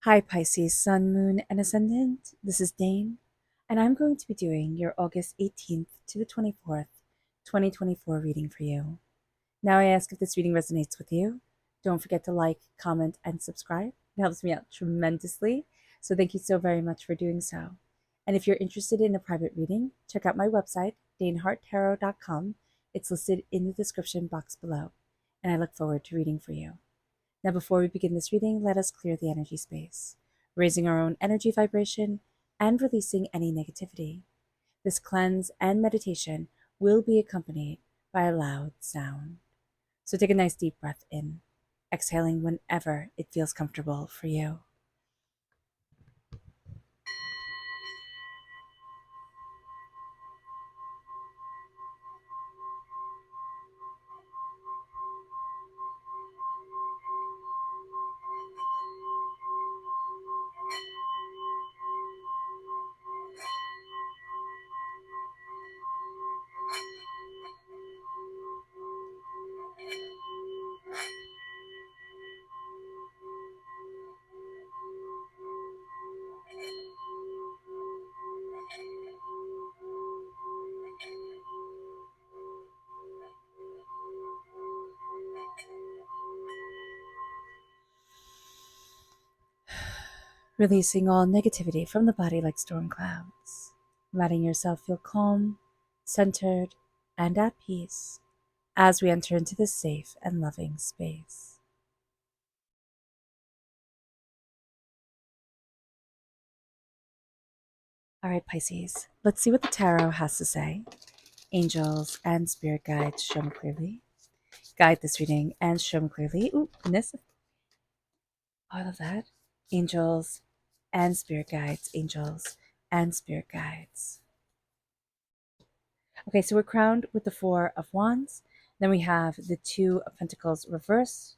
Hi, Pisces, Sun, Moon, and Ascendant. This is Dane, and I'm going to be doing your August 18th to the 24th, 2024 reading for you. Now, I ask if this reading resonates with you. Don't forget to like, comment, and subscribe. It helps me out tremendously, so thank you so very much for doing so. And if you're interested in a private reading, check out my website, daneharttarot.com. It's listed in the description box below, and I look forward to reading for you. Now, before we begin this reading, let us clear the energy space, raising our own energy vibration and releasing any negativity. This cleanse and meditation will be accompanied by a loud sound. So take a nice deep breath in, exhaling whenever it feels comfortable for you. Releasing all negativity from the body like storm clouds, letting yourself feel calm, centered, and at peace as we enter into this safe and loving space. All right, Pisces, let's see what the tarot has to say. Angels and spirit guides, show me clearly. Guide this reading and show me clearly. Ooh, goodness. Oh, I love that. Angels and spirit guides, angels and spirit guides. Okay, so we're crowned with the Four of Wands. Then we have the Two of Pentacles reversed.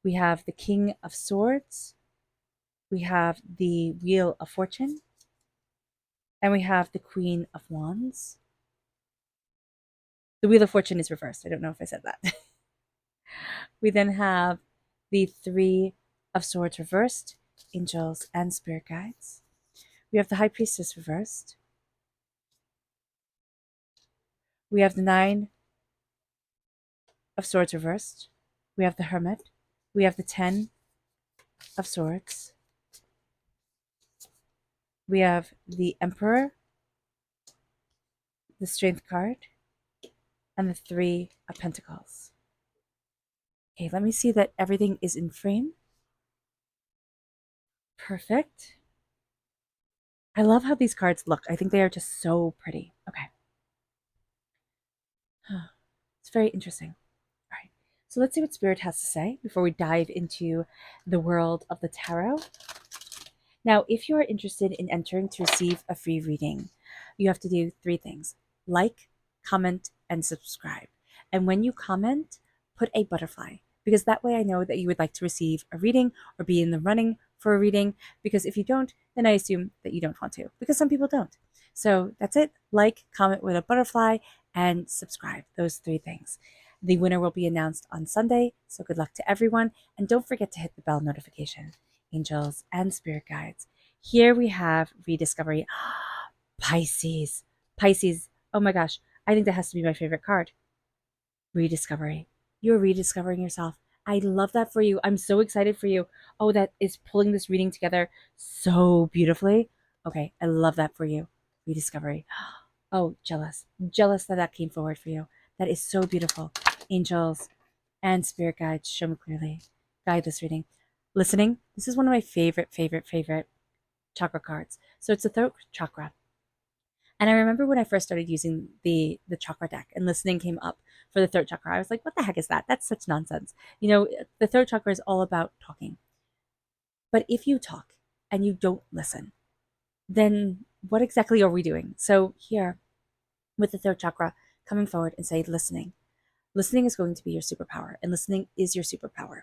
We have the King of Swords. We have the Wheel of Fortune. And we have the Queen of Wands. The Wheel of Fortune is reversed. I don't know if I said that. We then have the Three of Swords reversed, angels and spirit guides. We have the High Priestess reversed. We have the Nine of Swords reversed. We have the Hermit. We have the Ten of Swords. We have the Emperor, the Strength card, and the Three of Pentacles. Okay, let me see that everything is in frame. Perfect. I love how these cards look. I think they are just so pretty. Okay. It's very interesting. All right. So let's see what Spirit has to say before we dive into the world of the tarot. Now, if you are interested in entering to receive a free reading, you have to do three things: like, comment, and subscribe. And when you comment, put a butterfly, because that way I know that you would like to receive a reading or be in the running for a reading. Because if you don't, then I assume that you don't want to, because some people don't. So that's it. Like, comment with a butterfly, and subscribe. Those three things. The winner will be announced on Sunday, so good luck to everyone. And don't forget to hit the bell notification. Angels and spirit guides. Here we have rediscovery. Pisces. Pisces. Oh my gosh. I think that has to be my favorite card. Rediscovery. You're rediscovering yourself. I love that for you. I'm so excited for you. Oh, that is pulling this reading together so beautifully. Okay, I love that for you. Rediscovery. Oh, jealous. Jealous that that came forward for you. That is so beautiful. Angels and spirit guides, show me clearly. Guide this reading. Listening. This is one of my favorite chakra cards. So it's the throat chakra. And I remember when I first started using the chakra deck and listening came up for the throat chakra, I was like, what the heck is that? That's such nonsense. You know, the throat chakra is all about talking. But if you talk and you don't listen, then what exactly are we doing? So here, with the throat chakra, coming forward and say listening. Listening is going to be your superpower, and listening is your superpower.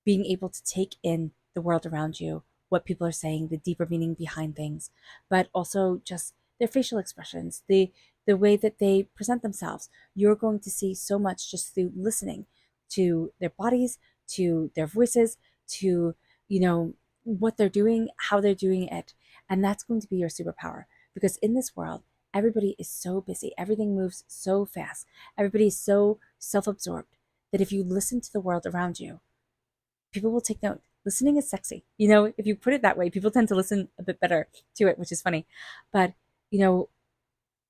Being able to take in the world around you, what people are saying, the deeper meaning behind things, but also just their facial expressions, the way that they present themselves. You're going to see so much just through listening to their bodies, to their voices, to, you know, what they're doing, how they're doing it. And that's going to be your superpower, because in this world, everybody is so busy. Everything moves so fast. Everybody is so self-absorbed that if you listen to the world around you, people will take note. Listening is sexy. If you put it that way, people tend to listen a bit better to it, which is funny. But, you know,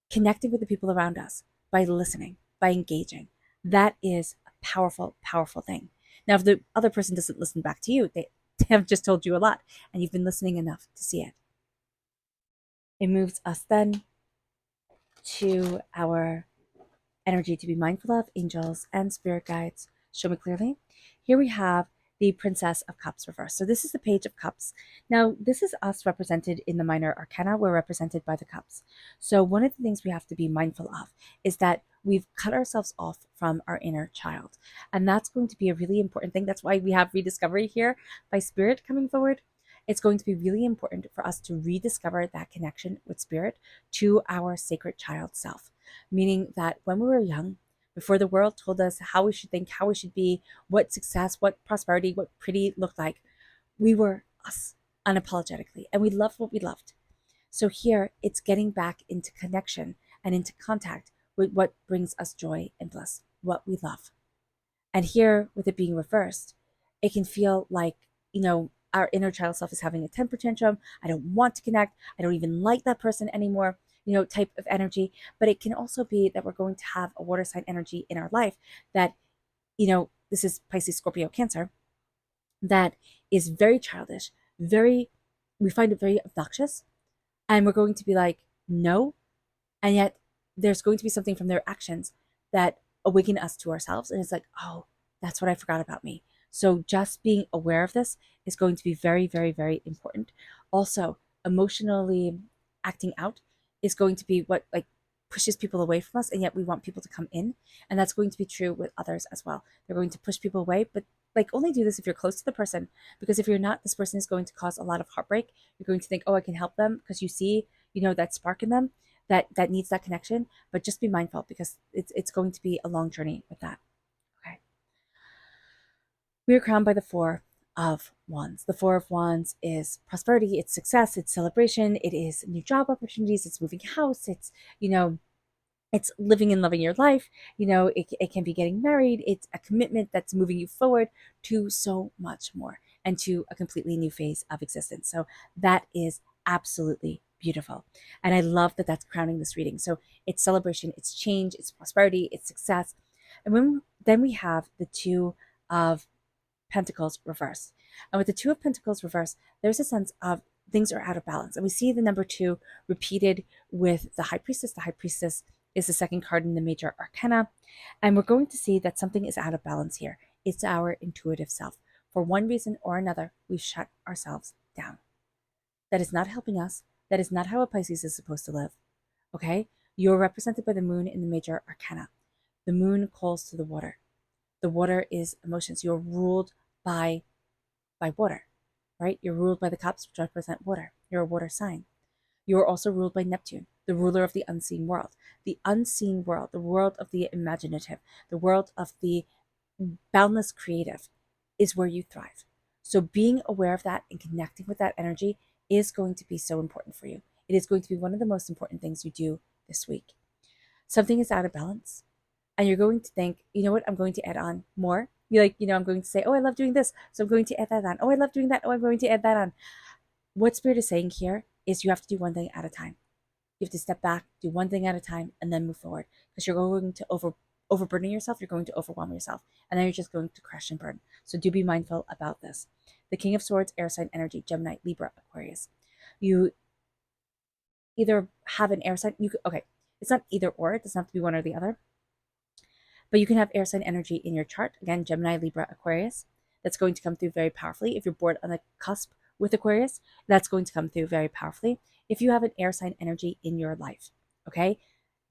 connecting with the people around us by listening, by engaging, that is a powerful, powerful thing. Now, if the other person doesn't listen back to you, they have just told you a lot and you've been listening enough to see it. It moves us then to our energy to be mindful of, angels and spirit guides. Show me clearly. Here we have the Princess of Cups reversed. So this is the Page of Cups. Now, this is us represented in the minor arcana. We're represented by the cups. So one of the things we have to be mindful of is that we've cut ourselves off from our inner child. And that's going to be a really important thing. That's why we have rediscovery here by spirit coming forward. It's going to be really important for us to rediscover that connection with spirit to our sacred child self. Meaning that when we were young, before the world told us how we should think, how we should be, what success, what prosperity, what pretty looked like, we were us unapologetically, and we loved what we loved. So here it's getting back into connection and into contact with what brings us joy and bliss, what we love. And here, with it being reversed, it can feel like, our inner child self is having a temper tantrum. I don't want to connect. I don't even like that person anymore, type of energy. But it can also be that we're going to have a water sign energy in our life that, this is Pisces, Scorpio, Cancer, that is very childish, we find it very obnoxious. And we're going to be like, no. And yet there's going to be something from their actions that awaken us to ourselves. And it's like, oh, that's what I forgot about me. So just being aware of this is going to be very, very, very important. Also, emotionally acting out is going to be what pushes people away from us, and yet we want people to come in. And that's going to be true with others as well. They're going to push people away, but only do this if you're close to the person, because if you're not, this person is going to cause a lot of heartbreak. You're going to think, oh, I can help them because you see, that spark in them that needs that connection. But just be mindful, because it's going to be a long journey with that. Okay. We are crowned by the Four of Wands. The Four of Wands is prosperity, it's success, it's celebration, it is new job opportunities, it's moving house, it's, it's living and loving your life. It can be getting married. It's a commitment that's moving you forward to so much more and to a completely new phase of existence. So that is absolutely beautiful. And I love that that's crowning this reading. So it's celebration, it's change, it's prosperity, it's success. And then we have the Two of Pentacles reversed. And with the Two of Pentacles reversed, there's a sense of things are out of balance. And we see the number 2 repeated with the High Priestess. The High Priestess is the second card in the major arcana. And we're going to see that something is out of balance here. It's our intuitive self. For one reason or another, we've shut ourselves down. That is not helping us. That is not how a Pisces is supposed to live. Okay? You're represented by the moon in the major arcana. The moon calls to the water. The water is emotions. You're ruled by water, right? You're ruled by the cups, which represent water. You're a water sign. You are also ruled by Neptune, the ruler of the unseen world. The unseen world, the world of the imaginative, the world of the boundless creative is where you thrive. So being aware of that and connecting with that energy is going to be so important for you. It is going to be one of the most important things you do this week. Something is out of balance, and you're going to think, you know what, I'm going to add on more. I'm going to say, oh, I love doing this, so I'm going to add that on. Oh, I love doing that. Oh, I'm going to add that on. What Spirit is saying here is you have to do one thing at a time. You have to step back, do one thing at a time, and then move forward. Because you're going to overburden yourself, you're going to overwhelm yourself, and then you're just going to crash and burn. So do be mindful about this. The King of Swords, air sign energy, Gemini, Libra, Aquarius. You either have an air sign, it's not either or, it doesn't have to be one or the other. But you can have air sign energy in your chart. Again, Gemini, Libra, Aquarius. That's going to come through very powerfully. If you're born on the cusp with Aquarius, that's going to come through very powerfully. If you have an air sign energy in your life, okay,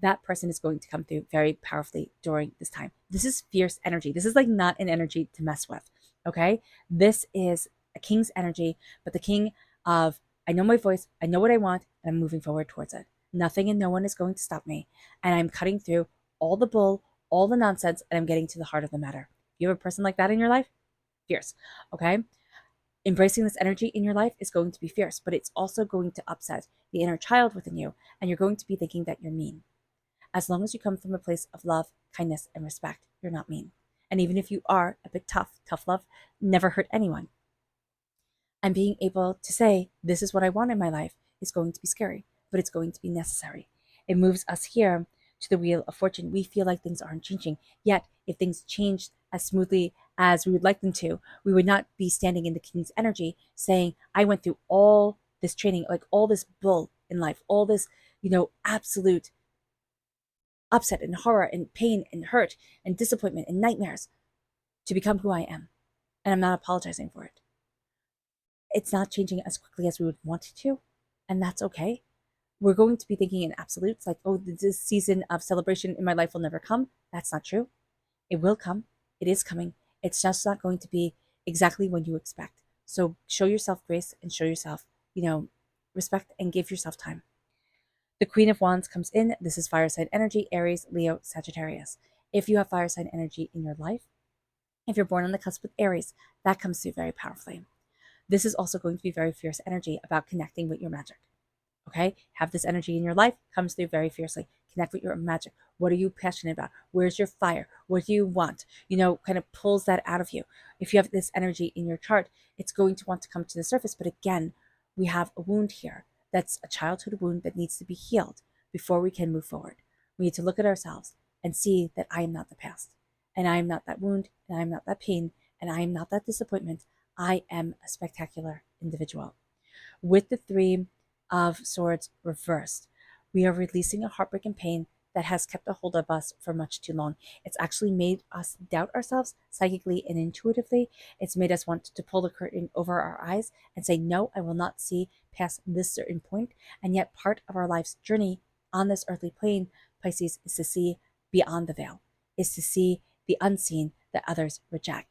that person is going to come through very powerfully during this time. This is fierce energy. This is not an energy to mess with, okay? This is a king's energy, but the king of, I know my voice, I know what I want, and I'm moving forward towards it. Nothing and no one is going to stop me. And I'm cutting through all the bull, all the nonsense, and I'm getting to the heart of the matter. If you have a person like that in your life, fierce, okay? Embracing this energy in your life is going to be fierce, but it's also going to upset the inner child within you, and you're going to be thinking that you're mean. As long as you come from a place of love, kindness, and respect, you're not mean. And even if you are a bit tough, tough love never hurt anyone. And being able to say, this is what I want in my life is going to be scary, but it's going to be necessary. It moves us here to the Wheel of Fortune. We feel like things aren't changing. Yet, if things changed as smoothly as we would like them to, we would not be standing in the King's energy saying, I went through all this training, like all this bull in life, all this, absolute upset and horror and pain and hurt and disappointment and nightmares to become who I am. And I'm not apologizing for it. It's not changing as quickly as we would want it to, and that's okay. We're going to be thinking in absolutes like, oh, this season of celebration in my life will never come. That's not true. It will come. It is coming. It's just not going to be exactly when you expect. So show yourself grace and show yourself, respect, and give yourself time. The Queen of Wands comes in. This is fire sign energy, Aries, Leo, Sagittarius. If you have fire sign energy in your life, if you're born on the cusp with Aries, that comes through very powerfully. This is also going to be very fierce energy about connecting with your magic. Okay? Have this energy in your life, comes through very fiercely. Connect with your magic. What are you passionate about? Where's your fire? What do you want? Kind of pulls that out of you. If you have this energy in your chart, it's going to want to come to the surface. But again, we have a wound here. That's a childhood wound that needs to be healed before we can move forward. We need to look at ourselves and see that I am not the past. And I am not that wound. And I am not that pain. And I am not that disappointment. I am a spectacular individual. With the Three of Swords reversed, we are releasing a heartbreak and pain that has kept a hold of us for much too long. It's actually made us doubt ourselves psychically and intuitively. It's made us want to pull the curtain over our eyes and say, no, I will not see past this certain point. And yet part of our life's journey on this earthly plane, Pisces, is to see beyond the veil, is to see the unseen that others reject.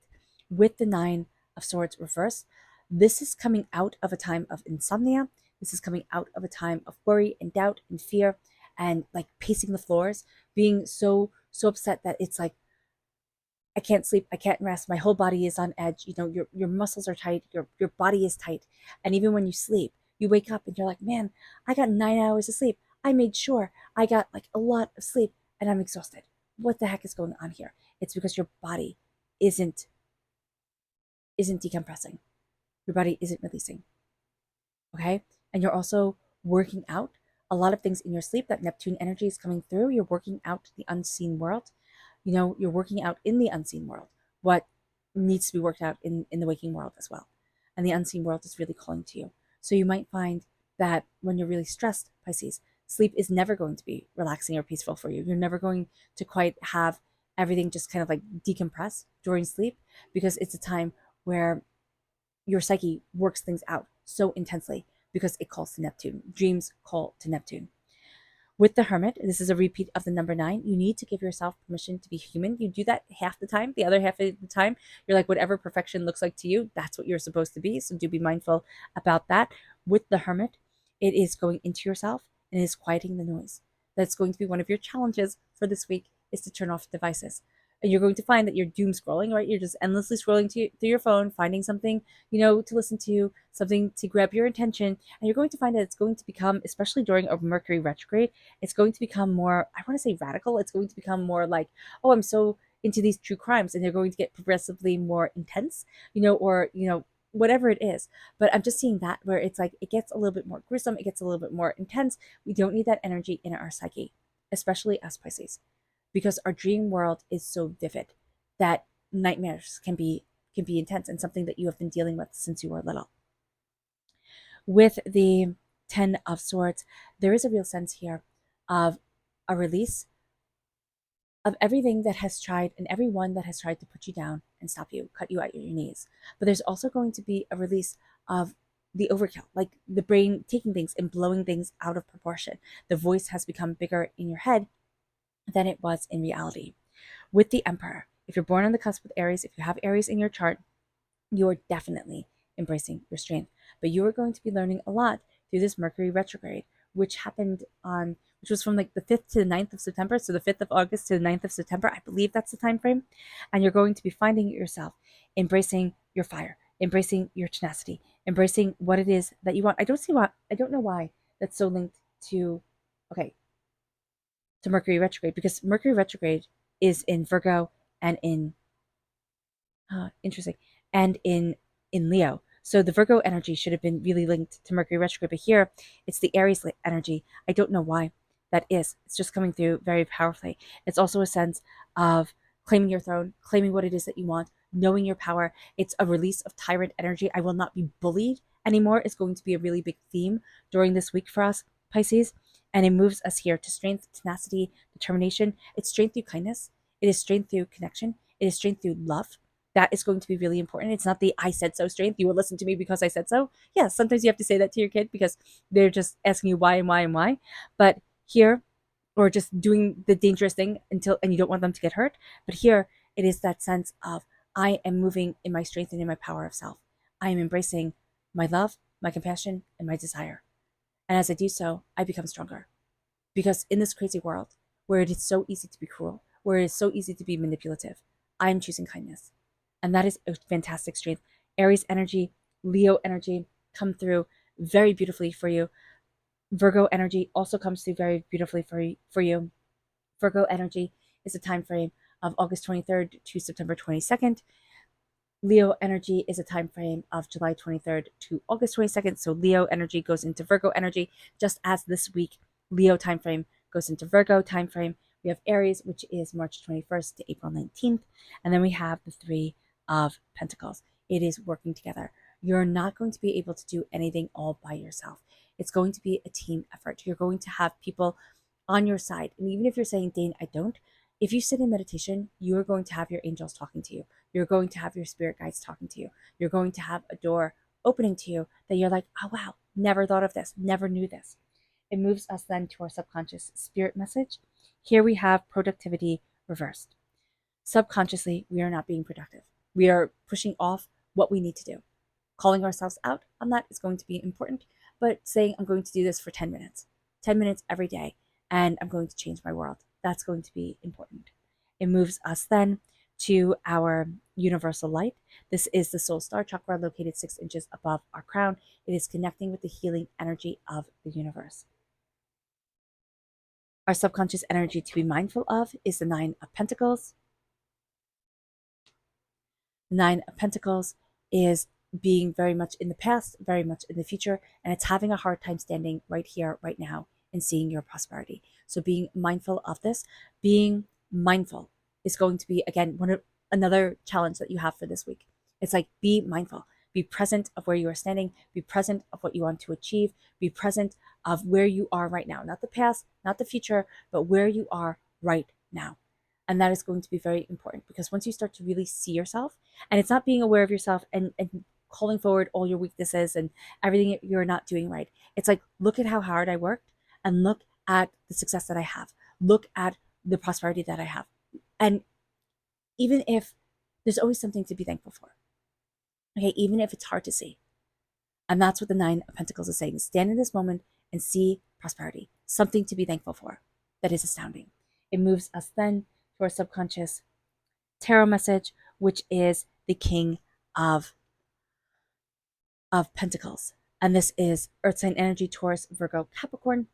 With the Nine of Swords reversed, this is coming out of a time of insomnia. This is coming out of a time of worry and doubt and fear and like pacing the floors, being so upset that it's like, I can't sleep, I can't rest, my whole body is on edge. Your muscles are tight, your body is tight. And even when you sleep, you wake up and you're like, man, I got 9 hours of sleep. I made sure I got like a lot of sleep and I'm exhausted. What the heck is going on here? It's because your body isn't decompressing. Your body isn't releasing. Okay? And you're also working out a lot of things in your sleep. That Neptune energy is coming through. You're working out the unseen world. You're working out in the unseen world what needs to be worked out in the waking world as well. And the unseen world is really calling to you. So you might find that when you're really stressed, Pisces, sleep is never going to be relaxing or peaceful for you. You're never going to quite have everything just kind of like decompress during sleep, because it's a time where your psyche works things out so intensely because it calls to Neptune. Dreams call to Neptune. With the Hermit, this is a repeat of the number 9. You need to give yourself permission to be human. You do that half the time. The other half of the time, you're like, whatever perfection looks like to you, that's what you're supposed to be. So do be mindful about that. With the Hermit, it is going into yourself and it is quieting the noise. That's going to be one of your challenges for this week, is to turn off devices. And you're going to find that you're doom scrolling, right? You're just endlessly scrolling through your phone, finding something, to listen to, something to grab your attention. And you're going to find that it's going to become, especially during a Mercury retrograde, it's going to become more, I want to say radical. It's going to become more like, oh, I'm so into these true crimes, and they're going to get progressively more intense, or, whatever it is. But I'm just seeing that where it's like, it gets a little bit more gruesome. It gets a little bit more intense. We don't need that energy in our psyche, especially as Pisces, because our dream world is so vivid that nightmares can be intense and something that you have been dealing with since you were little. With the 10 of Swords, there is a real sense here of a release of everything that has tried and everyone that has tried to put you down and stop you, cut you at your knees. But there's also going to be a release of the overkill, like the brain taking things and blowing things out of proportion. The voice has become bigger in your head than it was in reality. With the Emperor, if you're born on the cusp with Aries, if you have Aries in your chart, you are definitely embracing your strength. But you are going to be learning a lot through this Mercury retrograde, which was from like the 5th to the 9th of September. So the 5th of August to the 9th of September, I believe that's the time frame. And you're going to be finding yourself embracing your fire, embracing your tenacity, embracing what it is that you want. I don't know why that's so linked to, okay, to Mercury retrograde, because Mercury retrograde is in Virgo and in interesting, and in Leo. So the Virgo energy should have been really linked to Mercury retrograde, but here it's the Aries energy. I don't know why that is. It's just coming through very powerfully. It's also a sense of claiming your throne, claiming what it is that you want, knowing your power. It's a release of tyrant energy. I will not be bullied anymore is going to be a really big theme during this week for us, Pisces. And it moves us here to strength, tenacity, determination. It's strength through kindness. It is strength through connection. It is strength through love. That is going to be really important. It's not the I said so strength. You will listen to me because I said so. Yeah, sometimes you have to say that to your kid because they're just asking you why and why and why. But here, or just doing the dangerous thing and you don't want them to get hurt. But here, it is that sense of I am moving in my strength and in my power of self. I am embracing my love, my compassion, and my desire. And as I do so, I become stronger. Because in this crazy world where it is so easy to be cruel, where it is so easy to be manipulative, I am choosing kindness. And that is a fantastic strength. Aries energy, Leo energy come through very beautifully for you. Virgo energy also comes through very beautifully for you. Virgo energy is a time frame of August 23rd to September 22nd. Leo energy is a time frame of July 23rd to August 22nd. So Leo energy goes into Virgo energy, just as this week Leo time frame goes into Virgo time frame. We have Aries, which is March 21st to April 19th, and then we have the Three of Pentacles. It is working together. You're not going to be able to do anything all by yourself. It's going to be a team effort. You're going to have people on your side. And even if you're saying, Dane, I don't, if you sit in meditation, you're going to have your angels talking to you. You're going to have your spirit guides talking to you. You're going to have a door opening to you that you're like, oh, wow, never thought of this, never knew this. It moves us then to our subconscious spirit message. Here we have productivity reversed. Subconsciously, we are not being productive. We are pushing off what we need to do. Calling ourselves out on that is going to be important, but saying, I'm going to do this for 10 minutes, 10 minutes every day, and I'm going to change my world. That's going to be important. It moves us then to our universal light. This is the soul star chakra located 6 inches above our crown. It is connecting with the healing energy of the universe. Our subconscious energy to be mindful of is the Nine of Pentacles. The Nine of Pentacles is being very much in the past, very much in the future, and it's having a hard time standing right here, right now, and seeing your prosperity. So being mindful of this, being mindful is going to be, again, another challenge that you have for this week. It's like, be mindful, be present of where you are standing, be present of what you want to achieve, be present of where you are right now, not the past, not the future, but where you are right now. And that is going to be very important because once you start to really see yourself, and it's not being aware of yourself and calling forward all your weaknesses and everything you're not doing right. It's like, look at how hard I worked and look at the success that I have. Look at the prosperity that I have. And even if there's always something to be thankful for, okay, even if it's hard to see. And that's what the Nine of Pentacles is saying. Stand in this moment and see prosperity, something to be thankful for. That is astounding. It moves us then to our subconscious tarot message, which is the King of Pentacles. And this is Earth sign energy, Taurus, Virgo, Capricorn.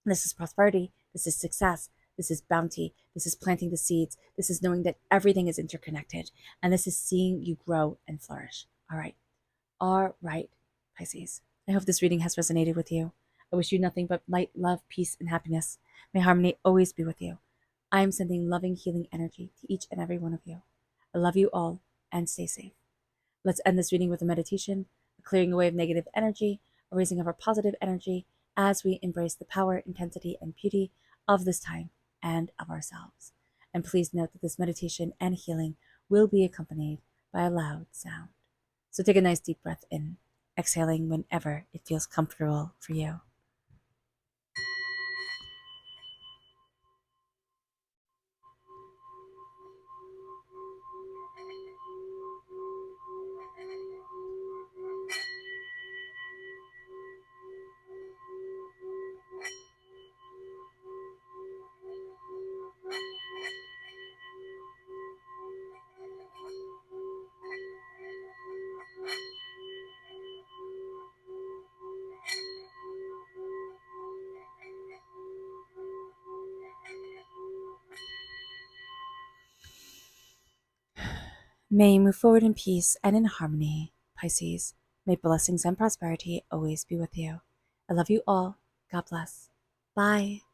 This is prosperity. This is success. This is bounty. This is planting the seeds. This is knowing that everything is interconnected. And this is seeing you grow and flourish. All right. All right, Pisces. I hope this reading has resonated with you. I wish you nothing but light, love, peace, and happiness. May harmony always be with you. I am sending loving, healing energy to each and every one of you. I love you all and stay safe. Let's end this reading with a meditation, a clearing away of negative energy, a raising of our positive energy as we embrace the power, intensity, and beauty of this time and of ourselves. And please note that this meditation and healing will be accompanied by a loud sound. So take a nice deep breath in, exhaling whenever it feels comfortable for you. May you move forward in peace and in harmony, Pisces. May blessings and prosperity always be with you. I love you all. God bless. Bye.